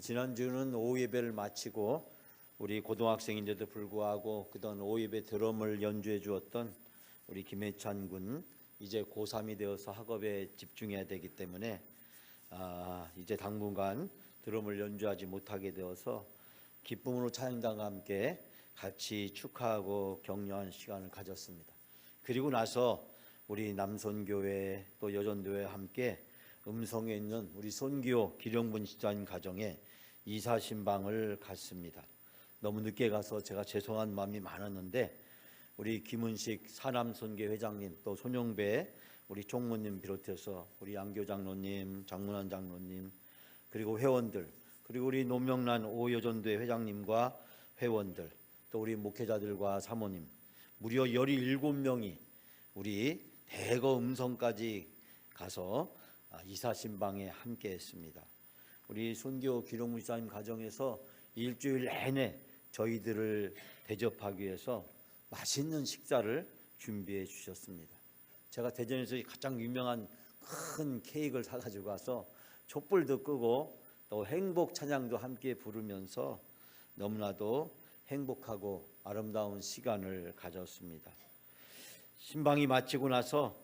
지난주는 오후 예배를 마치고 우리 고등학생인데도 불구하고 그동안 오후 예배 드럼을 연주해 주었던 우리 김혜찬 군 이제 고3이 되어서 학업에 집중해야 되기 때문에 이제 당분간 드럼을 연주하지 못하게 되어서 기쁨으로 찬양단과 함께 같이 축하하고 격려한 시간을 가졌습니다. 그리고 나서 우리 남손교회 또 여전교회와 함께 음성에 있는 우리 손기호 기령분 집사님 가정에 이사 신방을 갔습니다. 너무 늦게 가서 제가 죄송한 마음이 많았는데 우리 김은식 사남손교 회장님 또 손영배 우리 총무님 비롯해서 우리 양교 장로님, 장문환 장로님 그리고 회원들 그리고 우리 노명란 오여전도회 회장님과 회원들 또 우리 목회자들과 사모님 무려 17명이 우리 대거 음성까지 가서 이사 신방에 함께 했습니다. 우리 손기호 기령문 집사님 가정에서 일주일 내내 저희들을 대접하기 위해서 맛있는 식사를 준비해 주셨습니다. 제가 대전에서 가장 유명한 큰 케이크를 사가지고 가서 촛불도 끄고 또 행복 찬양도 함께 부르면서 너무나도 행복하고 아름다운 시간을 가졌습니다. 신방이 마치고 나서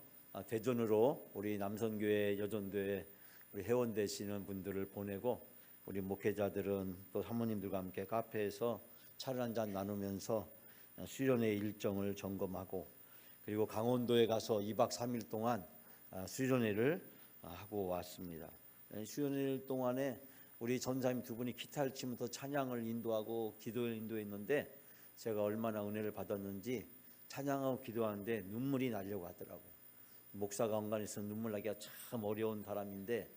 대전으로 우리 남선교회 여전도회 우리 회원 되시는 분들을 보내고 우리 목회자들은 또 사모님들과 함께 카페에서 차를 한잔 나누면서 수련회 일정을 점검하고 그리고 강원도에 가서 2박 3일 동안 수련회를 하고 왔습니다. 수련회 동안에 우리 전사님 두 분이 기타를 치면서 찬양을 인도하고 기도를 인도했는데 제가 얼마나 은혜를 받았는지 찬양하고 기도하는데 눈물이 나려고 하더라고요. 목사가 언간에서 눈물 나기가 참 어려운 사람인데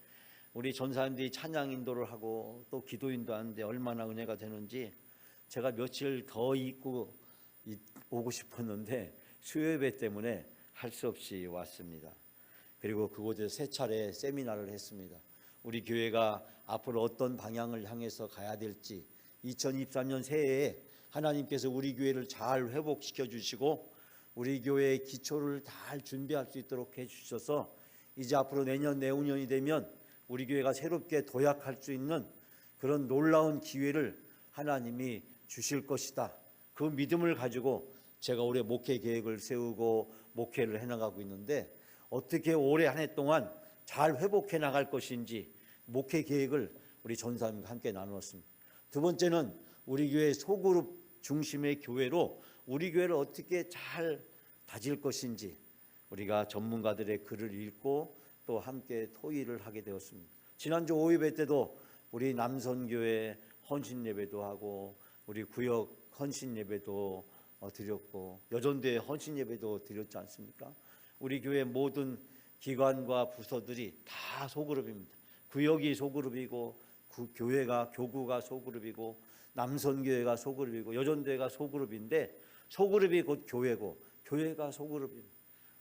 우리 전사님들이 찬양 인도를 하고 또 기도 인도하는데 얼마나 은혜가 되는지 제가 며칠 더 있고 오고 싶었는데 수요예배 때문에 할 수 없이 왔습니다. 그리고 그곳에서 세 차례 세미나를 했습니다. 우리 교회가 앞으로 어떤 방향을 향해서 가야 될지 2023년 새해에 하나님께서 우리 교회를 잘 회복시켜 주시고 우리 교회의 기초를 잘 준비할 수 있도록 해주셔서 이제 앞으로 내년 내후년이 되면 우리 교회가 새롭게 도약할 수 있는 그런 놀라운 기회를 하나님이 주실 것이다. 그 믿음을 가지고 제가 올해 목회 계획을 세우고 목회를 해나가고 있는데 어떻게 올해 한 해 동안 잘 회복해 나갈 것인지 목회 계획을 우리 전사님과 함께 나누었습니다. 두 번째는 우리 교회 소그룹 중심의 교회로 우리 교회를 어떻게 잘 다질 것인지 우리가 전문가들의 글을 읽고 또 함께 토의를 하게 되었습니다. 지난주 오예배 때도 우리 남선교회 헌신예배도 하고 우리 구역 헌신예배도 드렸고 여전도회 헌신예배도 드렸지 않습니까? 우리 교회 모든 기관과 부서들이 다 소그룹입니다. 구역이 소그룹이고 교구가 소그룹이고 남선교회가 소그룹이고 여전도회가 소그룹인데 소그룹이 곧 교회고 교회가 소그룹입니다.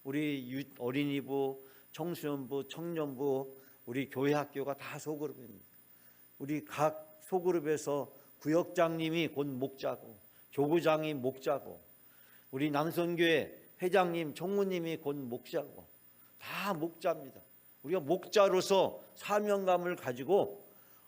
우리 어린이부, 청소년부, 청년부, 우리 교회 학교가 다 소그룹입니다. 우리 각 소그룹에서 구역장님이 곧 목자고 교구장이 목자고 우리 남선교회 회장님, 총무님이 곧 목자고 다 목자입니다. 우리가 목자로서 사명감을 가지고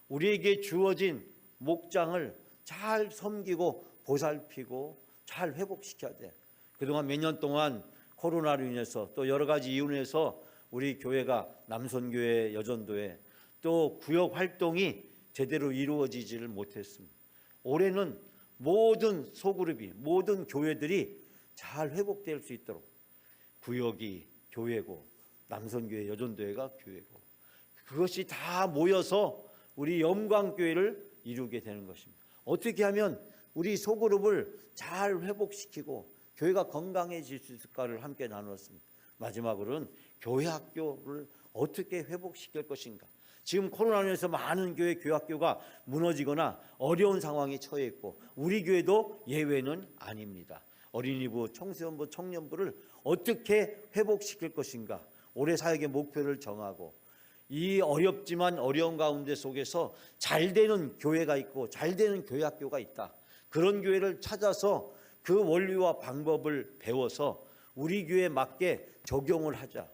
우리에게 주어진 목장을 잘 섬기고 보살피고 잘 회복시켜야 돼. 그동안 몇 년 동안 코로나로 인해서 또 여러 가지 이유로 해서 우리 교회가 남선교회, 여전도회 또 구역 활동이 제대로 이루어지지를 못했습니다. 올해는 모든 소그룹이 모든 교회들이 잘 회복될 수 있도록 구역이 교회고 남선교회, 여전도회가 교회고 그것이 다 모여서 우리 영광교회를 이루게 되는 것입니다. 어떻게 하면 우리 소그룹을 잘 회복시키고 교회가 건강해질 수 있을까를 함께 나누었습니다. 마지막으로는 교회 학교를 어떻게 회복시킬 것인가. 지금 코로나로 인해서 많은 교회 학교가 무너지거나 어려운 상황에 처해 있고 우리 교회도 예외는 아닙니다. 어린이부, 청소년부, 청년부를 어떻게 회복시킬 것인가. 올해 사역의 목표를 정하고 이 어렵지만 어려운 가운데 속에서 잘 되는 교회가 있고 잘 되는 교회 학교가 있다. 그런 교회를 찾아서 그 원리와 방법을 배워서 우리 교회에 맞게 적용을 하자.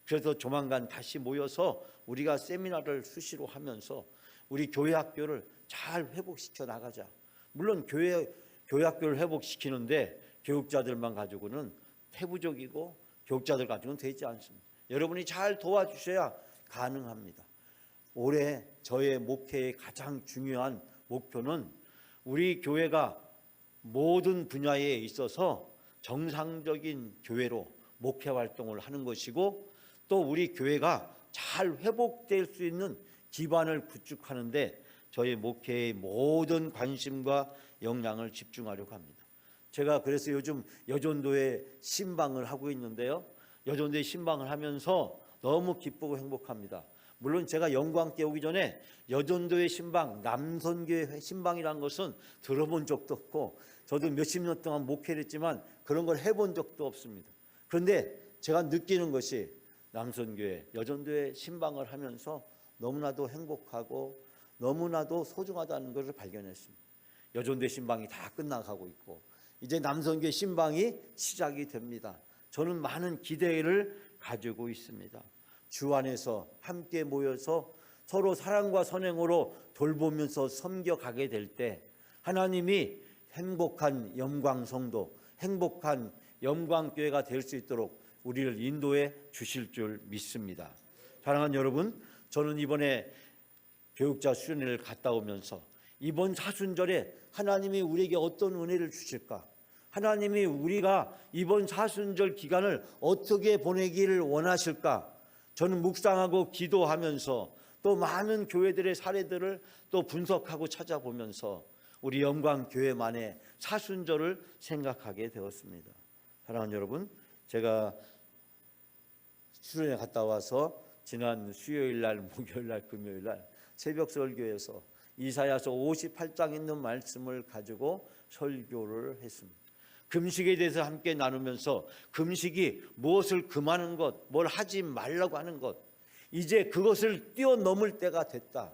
그래서 조만간 다시 모여서 우리가 세미나를 수시로 하면서 우리 교회 학교를 잘 회복시켜 나가자. 물론 교회 학교를 회복시키는데 교육자들만 가지고는 태부적이고 교육자들 가지고는 되지 않습니다. 여러분이 잘 도와주셔야 가능합니다. 올해 저의 목회의 가장 중요한 목표는 우리 교회가 모든 분야에 있어서 정상적인 교회로 목회 활동을 하는 것이고, 또 우리 교회가 잘 회복될 수 있는 기반을 구축하는데 저희 목회의 모든 관심과 역량을 집중하려고 합니다. 제가 그래서 요즘 여전도에 신방을 하고 있는데요, 여전도에 신방을 하면서 너무 기쁘고 행복합니다. 물론 제가 영광께 오기 전에 여전도의 신방, 남선교회 신방이라는 것은 들어본 적도 없고, 저도 몇십 년 동안 목회를 했지만 그런 걸 해본 적도 없습니다. 그런데 제가 느끼는 것이 남선교회, 여전도의 신방을 하면서 너무나도 행복하고 너무나도 소중하다는 것을 발견했습니다. 여전도의 신방이 다 끝나가고 있고 이제 남선교회 신방이 시작이 됩니다. 저는 많은 기대를 가지고 있습니다. 주 안에서 함께 모여서 서로 사랑과 선행으로 돌보면서 섬겨가게 될 때 하나님이 행복한 영광성도, 행복한 영광교회가 될 수 있도록 우리를 인도해 주실 줄 믿습니다. 사랑하는 여러분, 저는 이번에 교육자 수련회를 갔다 오면서 이번 사순절에 하나님이 우리에게 어떤 은혜를 주실까? 하나님이 우리가 이번 사순절 기간을 어떻게 보내기를 원하실까? 저는 묵상하고 기도하면서 또 많은 교회들의 사례들을 또 분석하고 찾아보면서 우리 영광교회만의 사순절을 생각하게 되었습니다. 사랑하는 여러분, 제가 수련회 갔다 와서 지난 수요일날, 목요일날, 금요일날 새벽 설교에서 이사야서 58장 있는 말씀을 가지고 설교를 했습니다. 금식에 대해서 함께 나누면서 금식이 무엇을 금하는 것, 뭘 하지 말라고 하는 것, 이제 그것을 뛰어넘을 때가 됐다.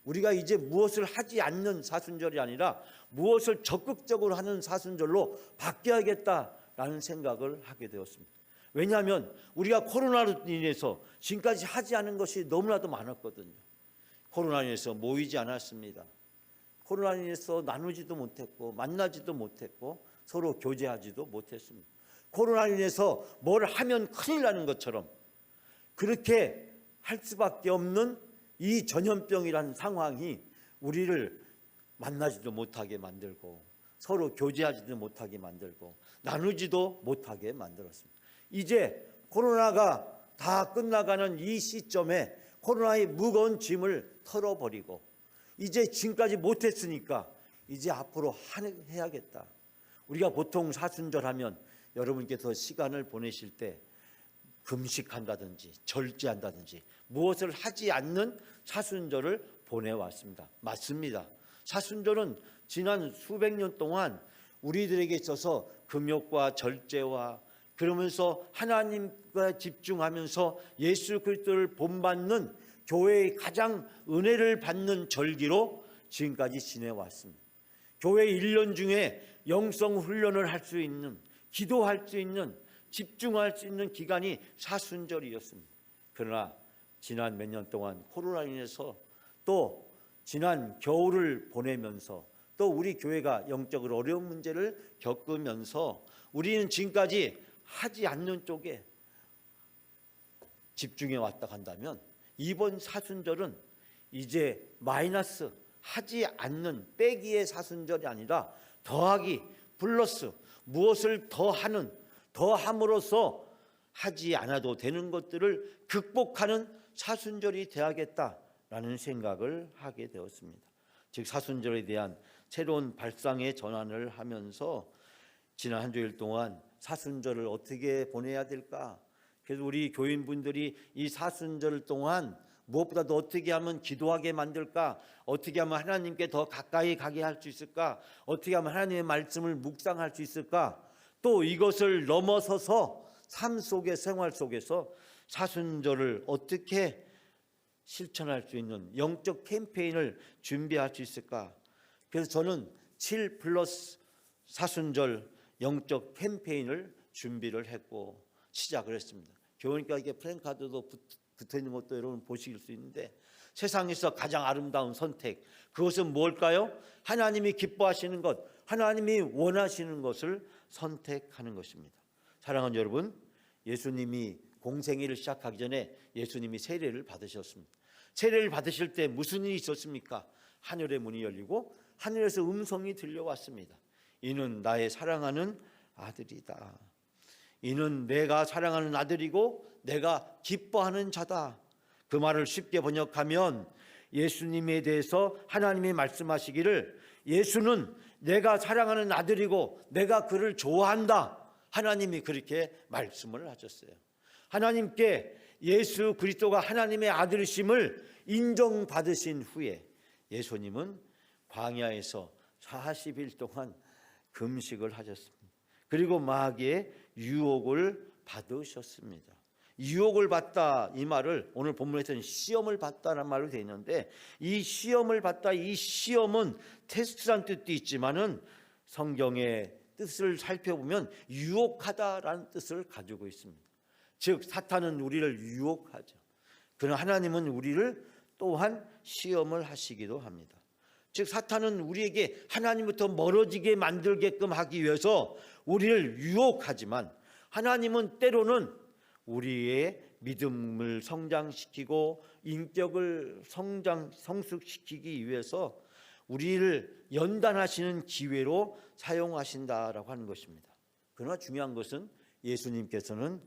우리가 이제 무엇을 하지 않는 사순절이 아니라 무엇을 적극적으로 하는 사순절로 바뀌어야겠다라는 생각을 하게 되었습니다. 왜냐하면 우리가 코로나로 인해서 지금까지 하지 않은 것이 너무나도 많았거든요. 코로나로 인해서 모이지 않았습니다. 코로나로 인해서 나누지도 못했고 만나지도 못했고 서로 교제하지도 못했습니다. 코로나로 인해서 뭘 하면 큰일 나는 것처럼 그렇게 할 수밖에 없는 이 전염병이라는 상황이 우리를 만나지도 못하게 만들고 서로 교제하지도 못하게 만들고 나누지도 못하게 만들었습니다. 이제 코로나가 다 끝나가는 이 시점에 코로나의 무거운 짐을 털어버리고 이제 지금까지 못했으니까 이제 앞으로 해야겠다. 우리가 보통 사순절 하면 여러분께서 시간을 보내실 때 금식한다든지 절제한다든지 무엇을 하지 않는 사순절을 보내왔습니다. 맞습니다. 사순절은 지난 수백 년 동안 우리들에게 있어서 금욕과 절제와 그러면서 하나님과 집중하면서 예수 그리스도를 본받는 교회의 가장 은혜를 받는 절기로 지금까지 지내왔습니다. 교회 1년 중에 영성 훈련을 할 수 있는, 기도할 수 있는, 집중할 수 있는 기간이 사순절이었습니다. 그러나 지난 몇 년 동안 코로나로 인해서 또 지난 겨울을 보내면서 또 우리 교회가 영적으로 어려운 문제를 겪으면서 우리는 지금까지 하지 않는 쪽에 집중해 왔다 간다면 이번 사순절은 이제 마이너스 하지 않는 빼기의 사순절이 아니라 더하기 플러스 무엇을 더하는 더함으로써 하지 않아도 되는 것들을 극복하는 사순절이 되어야겠다라는 생각을 하게 되었습니다. 즉 사순절에 대한 새로운 발상의 전환을 하면서 지난 한 주일 동안 사순절을 어떻게 보내야 될까? 그래서 우리 교인분들이 이 사순절 동안 무엇보다도 어떻게 하면 기도하게 만들까? 어떻게 하면 하나님께 더 가까이 가게 할 수 있을까? 어떻게 하면 하나님의 말씀을 묵상할 수 있을까? 또 이것을 넘어서서 삶 속의 생활 속에서 사순절을 어떻게 실천할 수 있는 영적 캠페인을 준비할 수 있을까? 그래서 저는 7 플러스 사순절 영적 캠페인을 준비를 했고 시작을 했습니다. 교우니까 이게 플랜카드도 붙어 있는 것도 여러분 보실 수 있는데, 세상에서 가장 아름다운 선택, 그것은 뭘까요? 하나님이 기뻐하시는 것, 하나님이 원하시는 것을 선택하는 것입니다. 사랑하는 여러분, 예수님이 공생애를 시작하기 전에 예수님이 세례를 받으셨습니다. 세례를 받으실 때 무슨 일이 있었습니까? 하늘의 문이 열리고 하늘에서 음성이 들려왔습니다. 이는 나의 사랑하는 아들이다. 이는 내가 사랑하는 아들이고 내가 기뻐하는 자다. 그 말을 쉽게 번역하면 예수님에 대해서 하나님이 말씀하시기를, 예수는 내가 사랑하는 아들이고 내가 그를 좋아한다. 하나님이 그렇게 말씀을 하셨어요. 하나님께 예수 그리스도가 하나님의 아들이심을 인정받으신 후에 예수님은 광야에서 40일 동안 금식을 하셨습니다. 그리고 마귀의 유혹을 받으셨습니다. 유혹을 받다, 이 말을 오늘 본문에서는 시험을 받다라는 말로 되어 있는데, 이 시험을 받다, 이 시험은 테스트란 뜻도 있지만은 성경의 뜻을 살펴보면 유혹하다라는 뜻을 가지고 있습니다. 즉 사탄은 우리를 유혹하죠. 그러나 하나님은 우리를 또한 시험을 하시기도 합니다. 즉 사탄은 우리에게 하나님부터 멀어지게 만들게끔 하기 위해서 우리를 유혹하지만, 하나님은 때로는 우리의 믿음을 성장시키고 인격을 성숙시키기 위해서 우리를 연단하시는 기회로 사용하신다라고 하는 것입니다. 그러나 중요한 것은 예수님께서는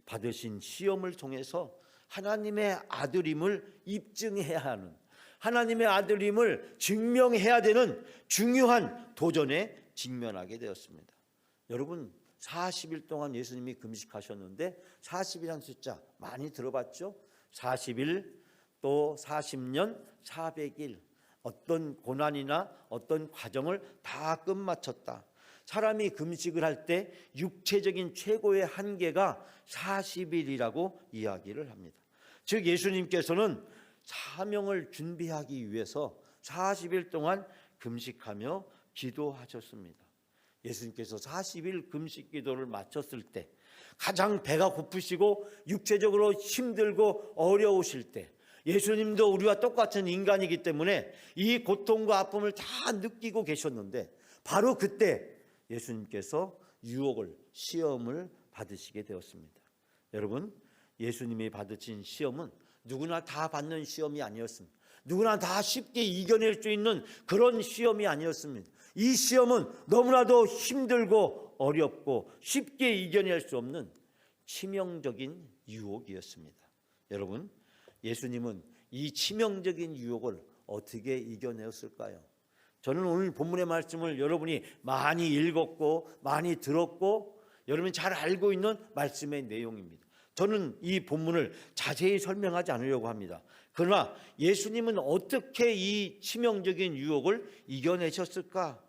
받으신 시험을 통해서 하나님의 아들임을 입증해야 하는, 하나님의 아들임을 증명해야 되는 중요한 도전에 직면하게 되었습니다. 여러분, 40일 동안 예수님이 금식하셨는데 40이라는 숫자 많이 들어봤죠? 40일, 또 40년, 400일, 어떤 고난이나 어떤 과정을 다 끝마쳤다. 사람이 금식을 할 때 육체적인 최고의 한계가 40일이라고 이야기를 합니다. 즉 예수님께서는 사명을 준비하기 위해서 40일 동안 금식하며 기도하셨습니다. 예수님께서 40일 금식 기도를 마쳤을 때, 가장 배가 고프시고 육체적으로 힘들고 어려우실 때, 예수님도 우리와 똑같은 인간이기 때문에 이 고통과 아픔을 다 느끼고 계셨는데, 바로 그때 예수님께서 유혹을, 시험을 받으시게 되었습니다. 여러분, 예수님이 받으신 시험은 누구나 다 받는 시험이 아니었습니다. 누구나 다 쉽게 이겨낼 수 있는 그런 시험이 아니었습니다. 이 시험은 너무나도 힘들고 어렵고 쉽게 이겨낼 수 없는 치명적인 유혹이었습니다. 여러분, 예수님은 이 치명적인 유혹을 어떻게 이겨내었을까요? 저는 오늘 본문의 말씀을 여러분이 많이 읽었고 많이 들었고 여러분이 잘 알고 있는 말씀의 내용입니다. 저는 이 본문을 자세히 설명하지 않으려고 합니다. 그러나 예수님은 어떻게 이 치명적인 유혹을 이겨내셨을까?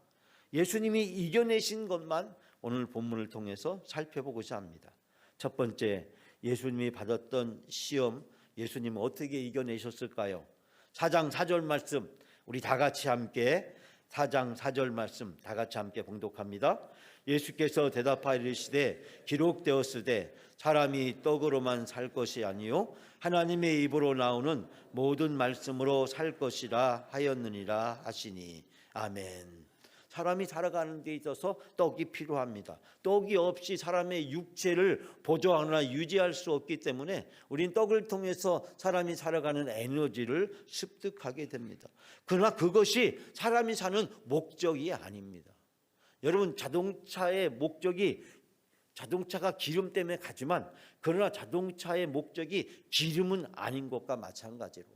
예수님이 이겨내신 것만 오늘 본문을 통해서 살펴보고자 합니다. 첫 번째, 예수님이 받았던 시험, 예수님은 어떻게 이겨내셨을까요? 4장 4절 말씀, 우리 다 같이 함께 4장 4절 말씀 다 같이 함께 봉독합니다. 예수께서 대답하여 이르시되 기록되었으되 사람이 떡으로만 살 것이 아니요 하나님의 입으로 나오는 모든 말씀으로 살 것이라 하였느니라 하시니. 아멘. 사람이 살아가는 데 있어서 떡이 필요합니다. 떡이 없이 사람의 육체를 보존하거나 유지할 수 없기 때문에 우린 떡을 통해서 사람이 살아가는 에너지를 습득하게 됩니다. 그러나 그것이 사람이 사는 목적이 아닙니다. 여러분, 자동차의 목적이, 자동차가 기름 때문에 가지만, 그러나 자동차의 목적이 기름은 아닌 것과 마찬가지로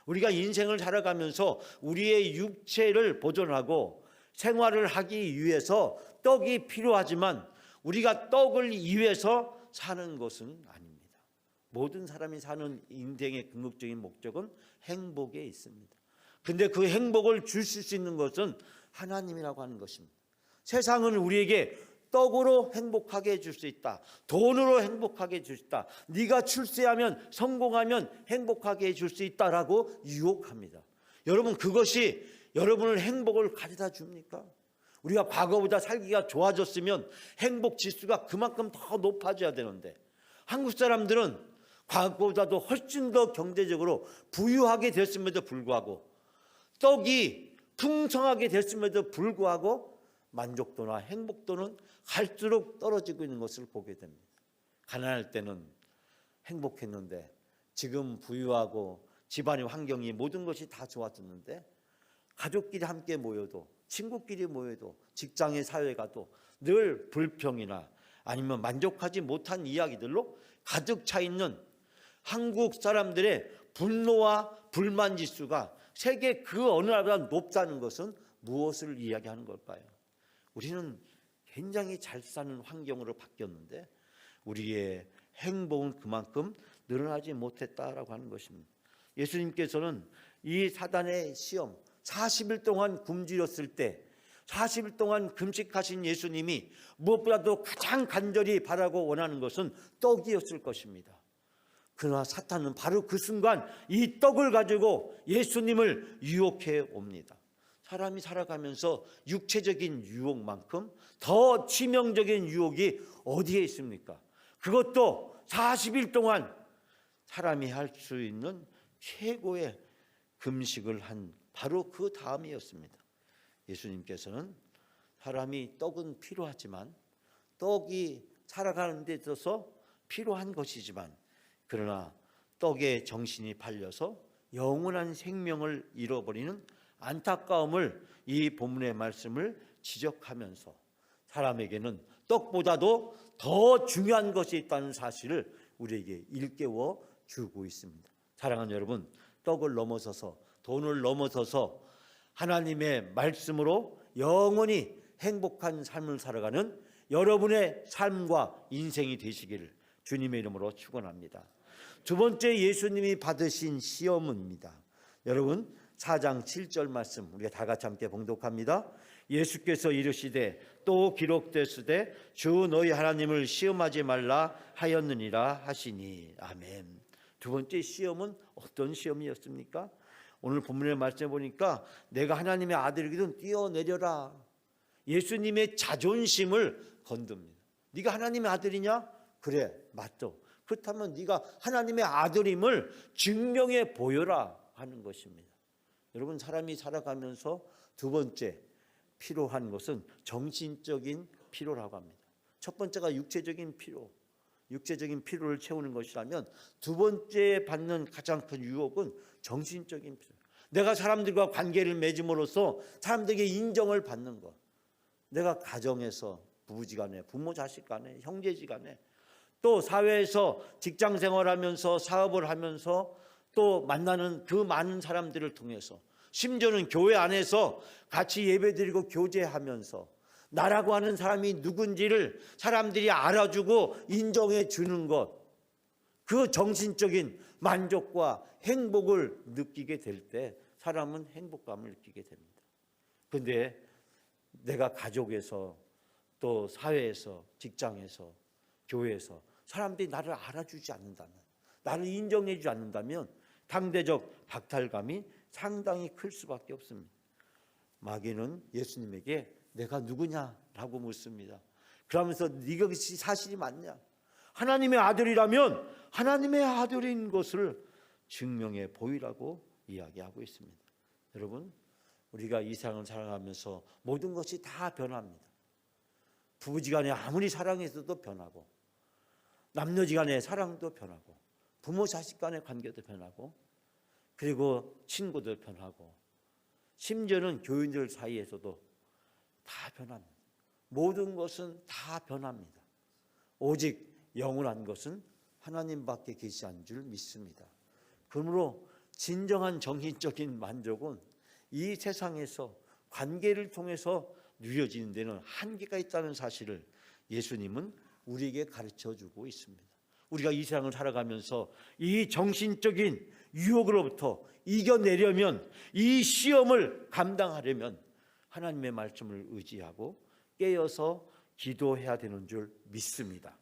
우리가 인생을 살아가면서 우리의 육체를 보존하고 생활을 하기 위해서 떡이 필요하지만 우리가 떡을 위해서 사는 것은 아닙니다. 모든 사람이 사는 인생의 궁극적인 목적은 행복에 있습니다. 근데 그 행복을 주실 수 있는 것은 하나님이라고 하는 것입니다. 세상은 우리에게 떡으로 행복하게 해줄 수 있다, 돈으로 행복하게 해줄 수 있다, 네가 출세하면 성공하면 행복하게 해줄 수 있다라고 유혹합니다. 여러분, 그것이 여러분을 행복을 가져다 줍니까? 우리가 과거보다 살기가 좋아졌으면 행복 지수가 그만큼 더 높아져야 되는데, 한국 사람들은 과거보다도 훨씬 더 경제적으로 부유하게 됐음에도 불구하고, 떡이 풍성하게 됐음에도 불구하고 만족도나 행복도는 갈수록 떨어지고 있는 것을 보게 됩니다. 가난할 때는 행복했는데 지금 부유하고 집안의 환경이 모든 것이 다 좋아졌는데, 가족끼리 함께 모여도, 친구끼리 모여도, 직장의 사회에 가도 늘 불평이나 아니면 만족하지 못한 이야기들로 가득 차 있는 한국 사람들의 분노와 불만 지수가 세계 그 어느 나라보다 높다는 것은 무엇을 이야기하는 걸까요? 우리는 굉장히 잘 사는 환경으로 바뀌었는데 우리의 행복은 그만큼 늘어나지 못했다라고 하는 것입니다. 예수님께서는 이 사단의 시험, 40일 동안 굶주렸을 때 40일 동안 금식하신 예수님이 무엇보다도 가장 간절히 바라고 원하는 것은 떡이었을 것입니다. 그러나 사탄은 바로 그 순간 이 떡을 가지고 예수님을 유혹해 옵니다. 사람이 살아가면서 육체적인 유혹만큼 더 치명적인 유혹이 어디에 있습니까? 그것도 40일 동안 사람이 할 수 있는 최고의 금식을 한 바로 그 다음이었습니다. 예수님께서는 사람이 떡은 필요하지만, 떡이 살아가는 데 있어서 필요한 것이지만, 그러나 떡에 정신이 팔려서 영원한 생명을 잃어버리는 안타까움을 이 본문의 말씀을 지적하면서 사람에게는 떡보다도 더 중요한 것이 있다는 사실을 우리에게 일깨워 주고 있습니다. 사랑하는 여러분, 떡을 넘어서서, 돈을 넘어서서 하나님의 말씀으로 영원히 행복한 삶을 살아가는 여러분의 삶과 인생이 되시기를 주님의 이름으로 축원합니다. 두 번째 예수님이 받으신 시험입니다. 여러분 4장 7절 말씀 우리가 다 같이 함께 봉독합니다. 예수께서 이르시되 또 기록되으되 주 너희 하나님을 시험하지 말라 하였느니라 하시니. 아멘. 두 번째 시험은 어떤 시험이었습니까? 오늘 본문의 말씀에 보니까 내가 하나님의 아들이거든 뛰어내려라. 예수님의 자존심을 건듭니다. 네가 하나님의 아들이냐? 그래, 맞죠. 그렇다면 네가 하나님의 아들임을 증명해 보여라 하는 것입니다. 여러분, 사람이 살아가면서 두 번째 필요한 것은 정신적인 필요라고 합니다. 첫 번째가 육체적인 필요, 육체적인 필요를 채우는 것이라면 두 번째 받는 가장 큰 유혹은 정신적인 필요. 내가 사람들과 관계를 맺음으로써 사람들에게 인정을 받는 것. 내가 가정에서 부부지간에, 부모 자식간에, 형제지간에, 또 사회에서 직장 생활하면서 사업을 하면서 또 만나는 그 많은 사람들을 통해서, 심지어는 교회 안에서 같이 예배드리고 교제하면서 나라고 하는 사람이 누군지를 사람들이 알아주고 인정해 주는 것, 그 정신적인 만족과 행복을 느끼게 될 때 사람은 행복감을 느끼게 됩니다. 그런데 내가 가족에서 또 사회에서 직장에서 교회에서 사람들이 나를 알아주지 않는다면, 나를 인정해 주지 않는다면 상대적 박탈감이 상당히 클 수밖에 없습니다. 마귀는 예수님에게 내가 누구냐라고 묻습니다. 그러면서 네가 그것이 사실이 맞냐? 하나님의 아들이라면 하나님의 아들인 것을 증명해 보이라고 이야기하고 있습니다. 여러분, 우리가 이 세상을 살아가면서 모든 것이 다 변합니다. 부부지간에 아무리 사랑해서도 변하고, 남녀지간의 사랑도 변하고, 부모 자식간의 관계도 변하고, 그리고 친구도 변하고, 심지어는 교인들 사이에서도 다 변합니다. 모든 것은 다 변합니다. 오직 영원한 것은 하나님밖에 계시지 않은 줄 믿습니다. 그러므로 진정한 정신적인 만족은 이 세상에서 관계를 통해서 누려지는 데는 한계가 있다는 사실을 예수님은 우리에게 가르쳐주고 있습니다. 우리가 이 세상을 살아가면서 이 정신적인 유혹으로부터 이겨내려면, 이 시험을 감당하려면 하나님의 말씀을 의지하고 깨어서 기도해야 되는 줄 믿습니다.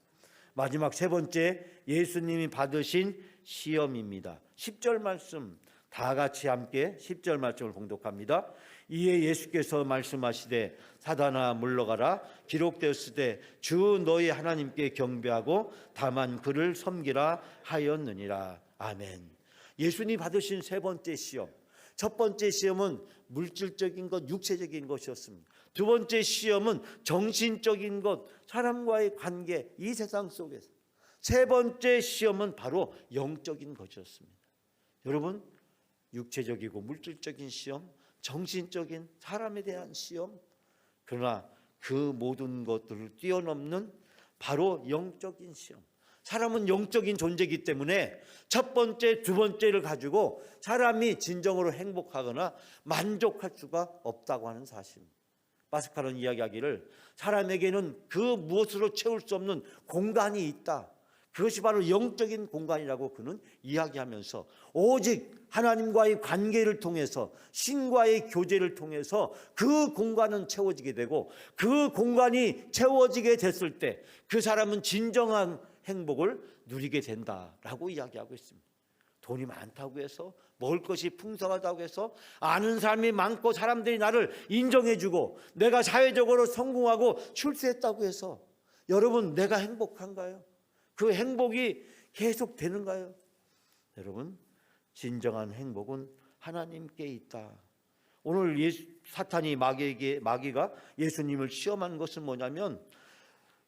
마지막 세 번째 예수님이 받으신 시험입니다. 10절 말씀 다 같이 함께 10절 말씀을 봉독합니다. 이에 예수께서 말씀하시되 사단아 물러가라 기록되었으되 주 너희 하나님께 경배하고 다만 그를 섬기라 하였느니라. 아멘. 예수님 받으신 세 번째 시험, 첫 번째 시험은 물질적인 것, 육체적인 것이었습니다. 두 번째 시험은 정신적인 것, 사람과의 관계, 이 세상 속에서. 세 번째 시험은 바로 영적인 것이었습니다. 여러분, 육체적이고 물질적인 시험, 정신적인 사람에 대한 시험, 그러나 그 모든 것들을 뛰어넘는 바로 영적인 시험. 사람은 영적인 존재이기 때문에 첫 번째, 두 번째를 가지고 사람이 진정으로 행복하거나 만족할 수가 없다고 하는 사실입니다. 파스칼은 이야기하기를 사람에게는 그 무엇으로 채울 수 없는 공간이 있다. 그것이 바로 영적인 공간이라고 그는 이야기하면서 오직 하나님과의 관계를 통해서 신과의 교제를 통해서 그 공간은 채워지게 되고 그 공간이 채워지게 됐을 때 그 사람은 진정한 행복을 누리게 된다라고 이야기하고 있습니다. 돈이 많다고 해서, 먹을 것이 풍성하다고 해서, 아는 사람이 많고 사람들이 나를 인정해주고 내가 사회적으로 성공하고 출세했다고 해서 여러분 내가 행복한가요? 그 행복이 계속 되는가요? 여러분, 진정한 행복은 하나님께 있다. 오늘 사탄이 마귀가 예수님을 시험한 것은 뭐냐면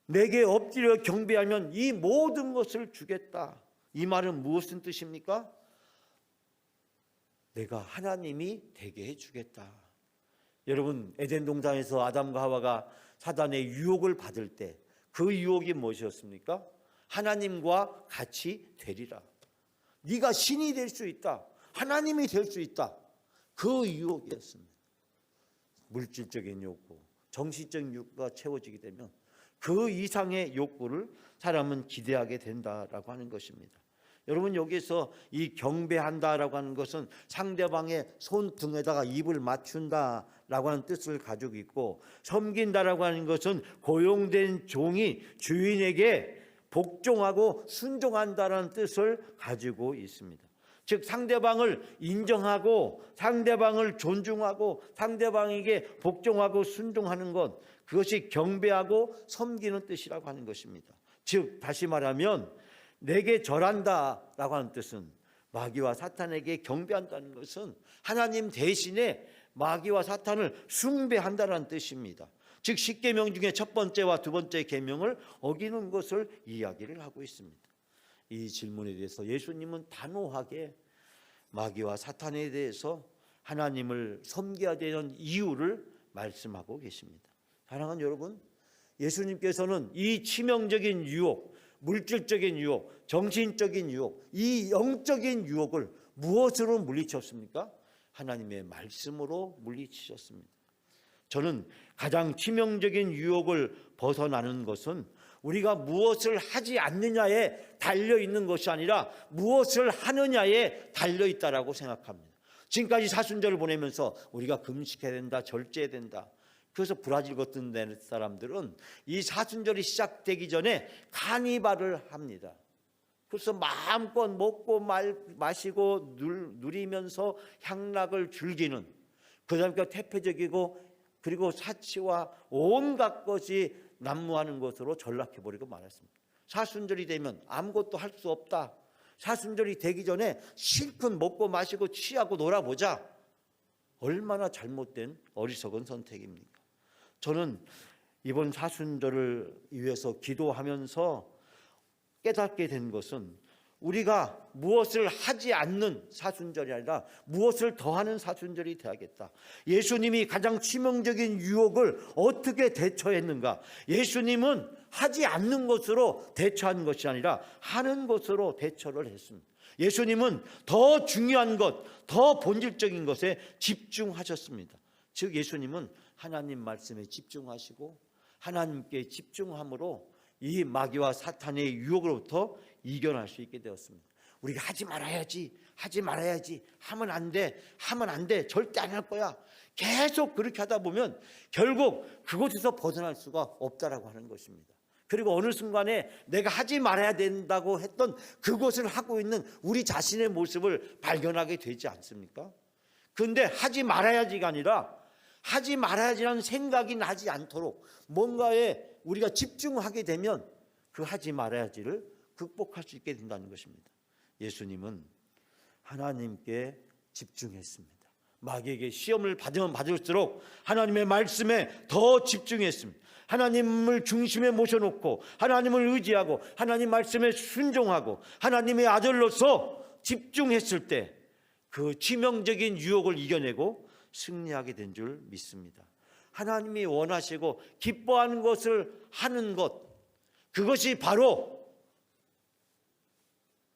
내게 엎드려 경배하면 이 모든 것을 주겠다. 이 말은 무엇인 뜻입니까? 내가 하나님이 되게 해주겠다. 여러분, 에덴 동산에서 아담과 하와가 사단의 유혹을 받을 때 그 유혹이 무엇이었습니까? 하나님과 같이 되리라. 네가 신이 될 수 있다. 하나님이 될 수 있다. 그 유혹이었습니다. 물질적인 욕구, 정신적인 욕구가 채워지게 되면 그 이상의 욕구를 사람은 기대하게 된다라고 하는 것입니다. 여러분, 여기서 이 경배한다라고 하는 것은 상대방의 손등에다가 입을 맞춘다라고 하는 뜻을 가지고 있고, 섬긴다라고 하는 것은 고용된 종이 주인에게 복종하고 순종한다라는 뜻을 가지고 있습니다. 즉 상대방을 인정하고 상대방을 존중하고 상대방에게 복종하고 순종하는 것, 그것이 경배하고 섬기는 뜻이라고 하는 것입니다. 즉 다시 말하면 내게 절한다라고 하는 뜻은 마귀와 사탄에게 경배한다는 것은 하나님 대신에 마귀와 사탄을 숭배한다는 뜻입니다. 즉 십계명 중에 첫 번째와 두 번째 계명을 어기는 것을 이야기를 하고 있습니다. 이 질문에 대해서 예수님은 단호하게 마귀와 사탄에 대해서 하나님을 섬겨야 되는 이유를 말씀하고 계십니다. 사랑하는 여러분, 예수님께서는 이 치명적인 유혹, 물질적인 유혹, 정신적인 유혹, 이 영적인 유혹을 무엇으로 물리쳤습니까? 하나님의 말씀으로 물리치셨습니다. 저는 가장 치명적인 유혹을 벗어나는 것은 우리가 무엇을 하지 않느냐에 달려있는 것이 아니라 무엇을 하느냐에 달려있다라고 생각합니다. 지금까지 사순절을 보내면서 우리가 금식해야 된다, 절제해야 된다. 그래서 브라질 같은 데 사람들은 이 사순절이 시작되기 전에 카니발을 합니다. 그래서 마음껏 먹고 마시고 누리면서 향락을 즐기는, 그 다음에 태폐적이고 그리고 사치와 온갖 것이 난무하는 것으로 전락해버리고 말았습니다. 사순절이 되면 아무것도 할 수 없다. 사순절이 되기 전에 실컷 먹고 마시고 취하고 놀아보자. 얼마나 잘못된 어리석은 선택입니까? 저는 이번 사순절을 위해서 기도하면서 깨닫게 된 것은 우리가 무엇을 하지 않는 사순절이 아니라 무엇을 더하는 사순절이 되야겠다. 예수님이 가장 치명적인 유혹을 어떻게 대처했는가? 예수님은 하지 않는 것으로 대처한 것이 아니라 하는 것으로 대처를 했습니다. 예수님은 더 중요한 것, 더 본질적인 것에 집중하셨습니다. 즉 예수님은 하나님 말씀에 집중하시고 하나님께 집중함으로 이 마귀와 사탄의 유혹으로부터 이겨낼 수 있게 되었습니다. 우리가 하지 말아야지, 하면 안 돼, 절대 안 할 거야. 계속 그렇게 하다 보면 결국 그곳에서 벗어날 수가 없다라고 하는 것입니다. 그리고 어느 순간에 내가 하지 말아야 된다고 했던 그것을 하고 있는 우리 자신의 모습을 발견하게 되지 않습니까? 그런데 하지 말아야지가 아니라 하지 말아야지라는 생각이 나지 않도록 뭔가에 우리가 집중하게 되면 그 하지 말아야지를 극복할 수 있게 된다는 것입니다. 예수님은 하나님께 집중했습니다. 마귀에게 시험을 받으면 받을수록 하나님의 말씀에 더 집중했습니다. 하나님을 중심에 모셔놓고 하나님을 의지하고 하나님 말씀에 순종하고 하나님의 아들로서 집중했을 때 그 치명적인 유혹을 이겨내고 승리하게 된 줄 믿습니다. 하나님이 원하시고 기뻐하는 것을 하는 것, 그것이 바로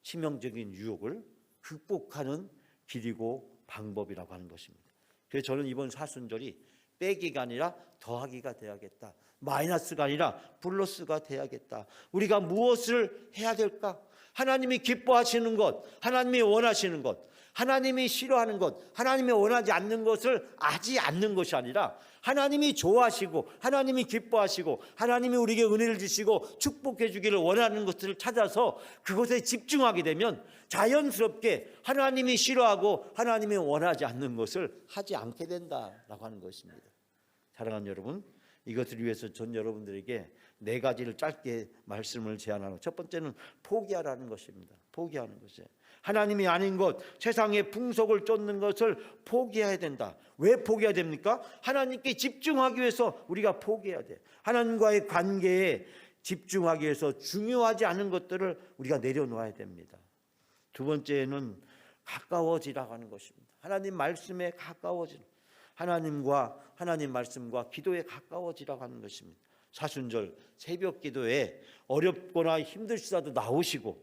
치명적인 유혹을 극복하는 길이고 방법이라고 하는 것입니다. 그래서 저는 이번 사순절이 빼기가 아니라 더하기가 돼야겠다. 마이너스가 아니라 플러스가 돼야겠다. 우리가 무엇을 해야 될까? 하나님이 기뻐하시는 것, 하나님이 원하시는 것, 하나님이 싫어하는 것, 하나님이 원하지 않는 것을 하지 않는 것이 아니라 하나님이 좋아하시고 하나님이 기뻐하시고 하나님이 우리에게 은혜를 주시고 축복해 주기를 원하는 것들을 찾아서 그것에 집중하게 되면 자연스럽게 하나님이 싫어하고 하나님이 원하지 않는 것을 하지 않게 된다라고 하는 것입니다. 사랑하는 여러분, 이것을 위해서 전 여러분들에게 4가지를 짧게 말씀을 제안하는, 첫 번째는 포기하라는 것입니다. 포기하는 것이에요. 하나님이 아닌 것, 세상의 풍속을 쫓는 것을 포기해야 된다. 왜 포기해야 됩니까? 하나님께 집중하기 위해서 우리가 포기해야 돼. 하나님과의 관계에 집중하기 위해서 중요하지 않은 것들을 우리가 내려놓아야 됩니다. 두 번째는 가까워지라고 하는 것입니다. 하나님 말씀에 가까워지는, 하나님과 하나님 말씀과 기도에 가까워지라고 하는 것입니다. 사순절 새벽 기도에 어렵거나 힘들시다도 나오시고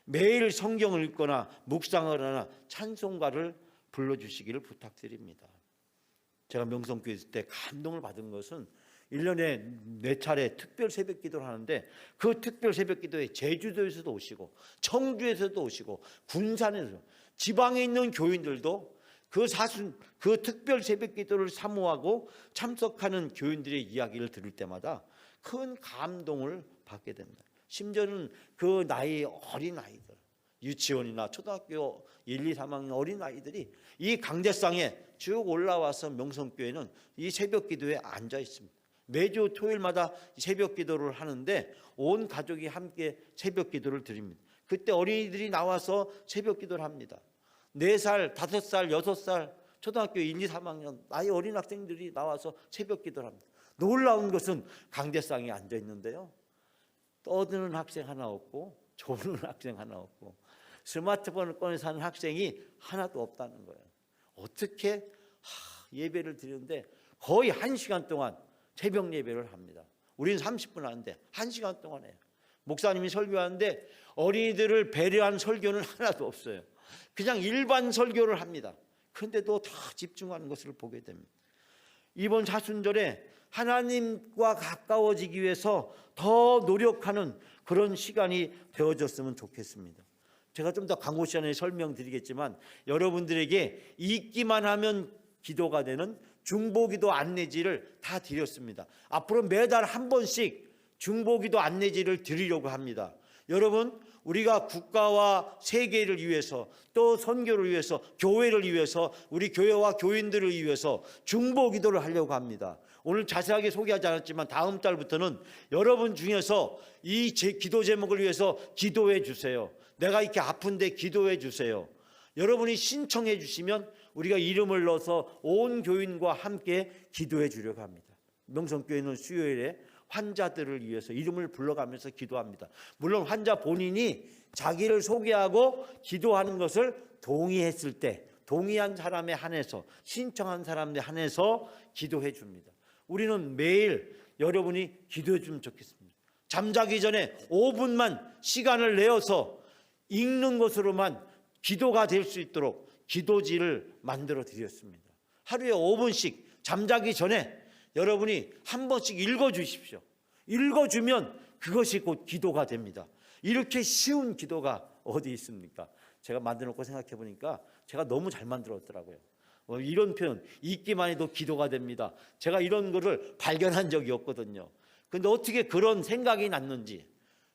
매일 성경을 읽거나 묵상을 하나 찬송가를 불러주시기를 부탁드립니다. 제가 명성교회 있을 때 감동을 받은 것은 1년에 4차례 특별 새벽 기도를 하는데 그 특별 새벽 기도에 제주도에서도 오시고 청주에서도 오시고 군산에서 지방에 있는 교인들도 그 특별 새벽 기도를 사모하고 참석하는 교인들의 이야기를 들을 때마다 큰 감동을 받게 됩니다. 심지어는 그 나이 어린 아이들, 유치원이나 초등학교 1, 2, 3학년 어린 아이들이 이 강대상에 쭉 올라와서 명성교회는 이 새벽 기도에 앉아 있습니다. 매주 토요일마다 새벽 기도를 하는데 온 가족이 함께 새벽 기도를 드립니다. 그때 어린이들이 나와서 새벽 기도를 합니다. 4살, 5살, 6살 초등학교 1, 2, 3학년 나이 어린 학생들이 나와서 새벽 기도를 합니다. 놀라운 것은 강대상에 앉아 있는데요, 떠드는 학생 하나 없고 조는 학생 하나 없고 스마트폰을 꺼내서 하는 학생이 하나도 없다는 거예요. 어떻게 예배를 드리는데 거의 1시간 동안 새벽 예배를 합니다. 우리는 30분 하는데 1시간 동안 해요. 목사님이 설교하는데 어린이들을 배려한 설교는 하나도 없어요. 그냥 일반 설교를 합니다. 그런데도 다 집중하는 것을 보게 됩니다. 이번 사순절에 하나님과 가까워지기 위해서 더 노력하는 그런 시간이 되어졌으면 좋겠습니다. 제가 좀 더 광고 시간에 설명드리겠지만 여러분들에게 읽기만 하면 기도가 되는 중보기도 안내지를 다 드렸습니다. 앞으로 매달 한 번씩 중보기도 안내지를 드리려고 합니다. 여러분, 우리가 국가와 세계를 위해서 또 선교를 위해서 교회를 위해서 우리 교회와 교인들을 위해서 중보기도를 하려고 합니다. 오늘 자세하게 소개하지 않았지만 다음 달부터는 여러분 중에서 이 기도 제목을 위해서 기도해 주세요. 내가 이렇게 아픈데 기도해 주세요. 여러분이 신청해 주시면 우리가 이름을 넣어서 온 교인과 함께 기도해 주려고 합니다. 명성교회는 수요일에 환자들을 위해서 이름을 불러가면서 기도합니다. 물론 환자 본인이 자기를 소개하고 기도하는 것을 동의했을 때, 동의한 사람에 한해서, 신청한 사람에 한해서 기도해 줍니다. 우리는 매일 여러분이 기도해 주면 좋겠습니다. 잠자기 전에 5분만 시간을 내어서 읽는 것으로만 기도가 될 수 있도록 기도지를 만들어 드렸습니다. 하루에 5분씩 잠자기 전에 여러분이 한 번씩 읽어주십시오. 읽어주면 그것이 곧 기도가 됩니다. 이렇게 쉬운 기도가 어디 있습니까? 제가 만들어놓고 생각해 보니까 제가 너무 잘 만들었더라고요. 이런 표현, 읽기만 해도 기도가 됩니다. 제가 이런 거를 발견한 적이 없거든요. 근데 어떻게 그런 생각이 났는지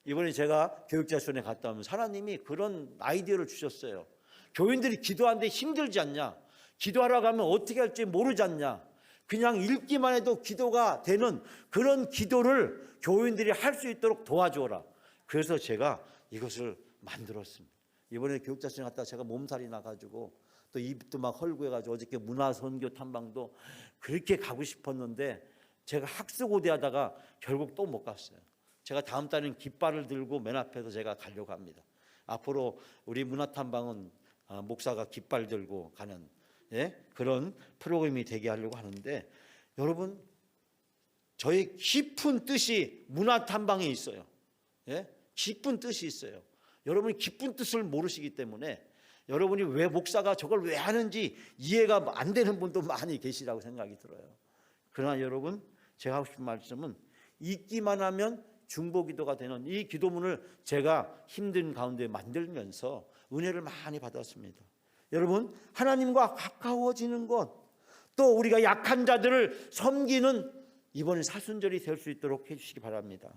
이번에 제가 교육자손에 갔다 오면 하나님이 그런 아이디어를 주셨어요. 교인들이 기도하는데 힘들지 않냐? 기도하러 가면 어떻게 할지 모르지 않냐? 그냥 읽기만 해도 기도가 되는 그런 기도를 교인들이 할 수 있도록 도와주어라. 그래서 제가 이것을 만들었습니다. 이번에 교육자손에 갔다가 제가 몸살이 나가지고 또 입도 막 헐고 해가지고 어저께 문화선교 탐방도 그렇게 가고 싶었는데 제가 학수고대 하다가 결국 또 못 갔어요. 제가 다음 달에는 깃발을 들고 맨 앞에서 제가 가려고 합니다. 앞으로 우리 문화탐방은 목사가 깃발 들고 가는 그런 프로그램이 되게 하려고 하는데, 여러분 저의 깊은 뜻이 문화탐방에 있어요. 깊은 뜻이 있어요. 여러분이 깊은 뜻을 모르시기 때문에 여러분이 왜 목사가 저걸 왜 하는지 이해가 안 되는 분도 많이 계시라고 생각이 들어요. 그러나 여러분, 제가 하고 싶은 말씀은 읽기만 하면 중보기도가 되는 이 기도문을 제가 힘든 가운데 만들면서 은혜를 많이 받았습니다. 여러분, 하나님과 가까워지는 것, 또 우리가 약한 자들을 섬기는 이번 사순절이 될 수 있도록 해주시기 바랍니다.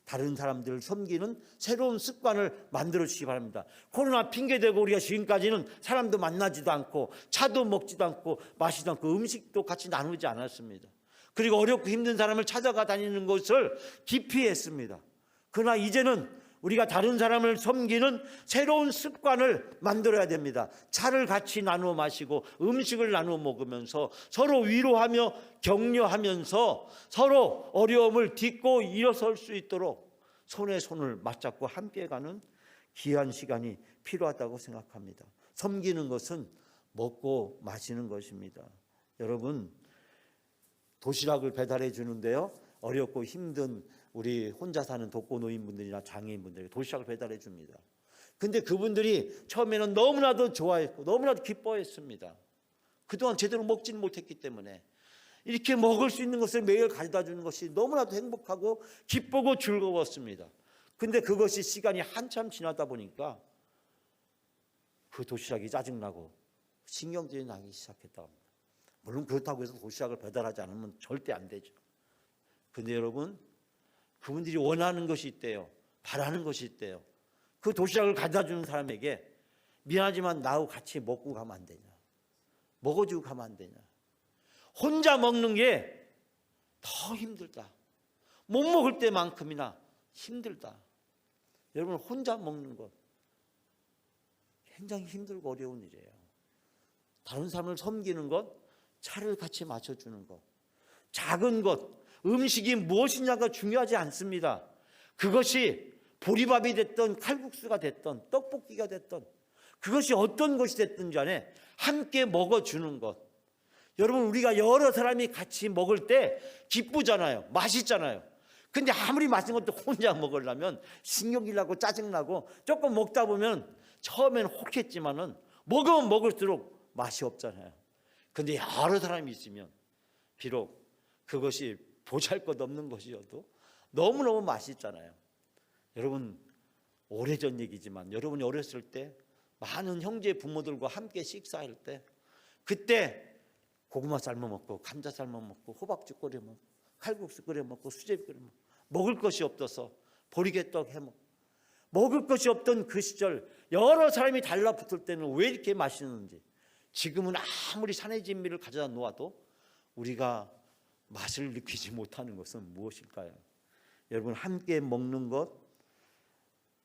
다른 사람들을 섬기는 새로운 습관을 만들어 주시기 바랍니다. 코로나 핑계대고 우리가 지금까지는 사람도 만나지도 않고 차도 먹지도 않고 마시지도 않고 음식도 같이 나누지 않았습니다. 그리고 어렵고 힘든 사람을 찾아가 다니는 것을 기피했습니다. 그러나 이제는 우리가 다른 사람을 섬기는 새로운 습관을 만들어야 됩니다. 차를 같이 나누어 마시고 음식을 나누어 먹으면서 서로 위로하며 격려하면서 서로 어려움을 딛고 일어설 수 있도록 손에 손을 맞잡고 함께 가는 귀한 시간이 필요하다고 생각합니다. 섬기는 것은 먹고 마시는 것입니다. 여러분, 도시락을 배달해 주는데요, 어렵고 힘든 우리 혼자 사는 독거노인분들이나 장애인분들에게 도시락을 배달해 줍니다. 근데 그분들이 처음에는 너무나도 좋아했고 너무나도 기뻐했습니다. 그동안 제대로 먹지는 못했기 때문에 이렇게 먹을 수 있는 것을 매일 가져다 주는 것이 너무나도 행복하고 기쁘고 즐거웠습니다. 근데 그것이 시간이 한참 지나다 보니까 그 도시락이 짜증나고 신경질이 나기 시작했다고 합니다. 물론 그렇다고 해서 도시락을 배달하지 않으면 절대 안 되죠. 근데 여러분, 그분들이 원하는 것이 있대요. 바라는 것이 있대요. 그 도시락을 가져다 주는 사람에게 미안하지만 나하고 같이 먹고 가면 안 되냐, 먹어주고 가면 안 되냐. 혼자 먹는 게 더 힘들다. 못 먹을 때만큼이나 힘들다. 여러분, 혼자 먹는 것 굉장히 힘들고 어려운 일이에요. 다른 사람을 섬기는 것, 차를 같이 마셔주는 것, 작은 것, 음식이 무엇이냐가 중요하지 않습니다. 그것이 보리밥이 됐던 칼국수가 됐던 떡볶이가 됐던 그것이 어떤 것이 됐든 간에 함께 먹어주는 것. 여러분, 우리가 여러 사람이 같이 먹을 때 기쁘잖아요. 맛있잖아요. 근데 아무리 맛있는 것도 혼자 먹으려면 신경이 나고 짜증나고, 조금 먹다 보면 처음에는 혹했지만은 먹으면 먹을수록 맛이 없잖아요. 근데 여러 사람이 있으면 비록 그것이 보잘것없는 것이어도 너무너무 맛있잖아요. 여러분, 오래전 얘기지만 여러분이 어렸을 때 많은 형제 부모들과 함께 식사할 때, 그때 고구마 삶아 먹고 감자 삶아 먹고 호박죽 끓여 먹고 칼국수 끓여 먹고 수제비 끓여 먹고 먹을 것이 없어서 보리개떡 해 먹고, 먹을 것이 없던 그 시절 여러 사람이 달라붙을 때는 왜 이렇게 맛있는지, 지금은 아무리 산의 진미를 가져다 놓아도 우리가 맛을 느끼지 못하는 것은 무엇일까요? 여러분, 함께 먹는 것,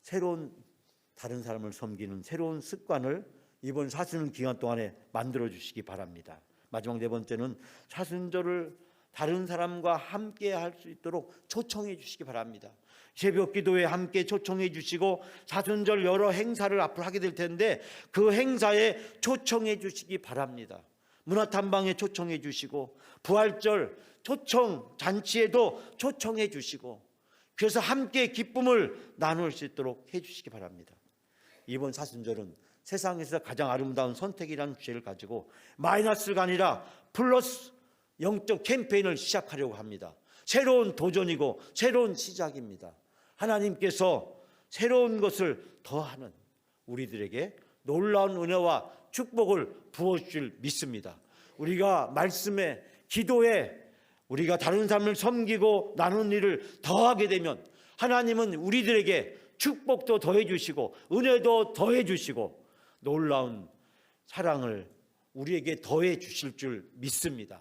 새로운 다른 사람을 섬기는 새로운 습관을 이번 사순 기간 동안에 만들어 주시기 바랍니다. 마지막 네 번째는 사순절을 다른 사람과 함께 할 수 있도록 초청해 주시기 바랍니다. 새벽 기도에 함께 초청해 주시고 사순절 여러 행사를 앞으로 하게 될 텐데 그 행사에 초청해 주시기 바랍니다. 문화탐방에 초청해 주시고 부활절 초청 잔치에도 초청해 주시고, 그래서 함께 기쁨을 나눌 수 있도록 해 주시기 바랍니다. 이번 사순절은 세상에서 가장 아름다운 선택이라는 주제를 가지고 마이너스가 아니라 플러스 영적 캠페인을 시작하려고 합니다. 새로운 도전이고 새로운 시작입니다. 하나님께서 새로운 것을 더하는 우리들에게 놀라운 은혜와 축복을 부어주실 믿습니다. 우리가 말씀에, 기도에 우리가 다른 사람을 섬기고 나누는 일을 더하게 되면 하나님은 우리들에게 축복도 더해 주시고 은혜도 더해 주시고 놀라운 사랑을 우리에게 더해 주실 줄 믿습니다.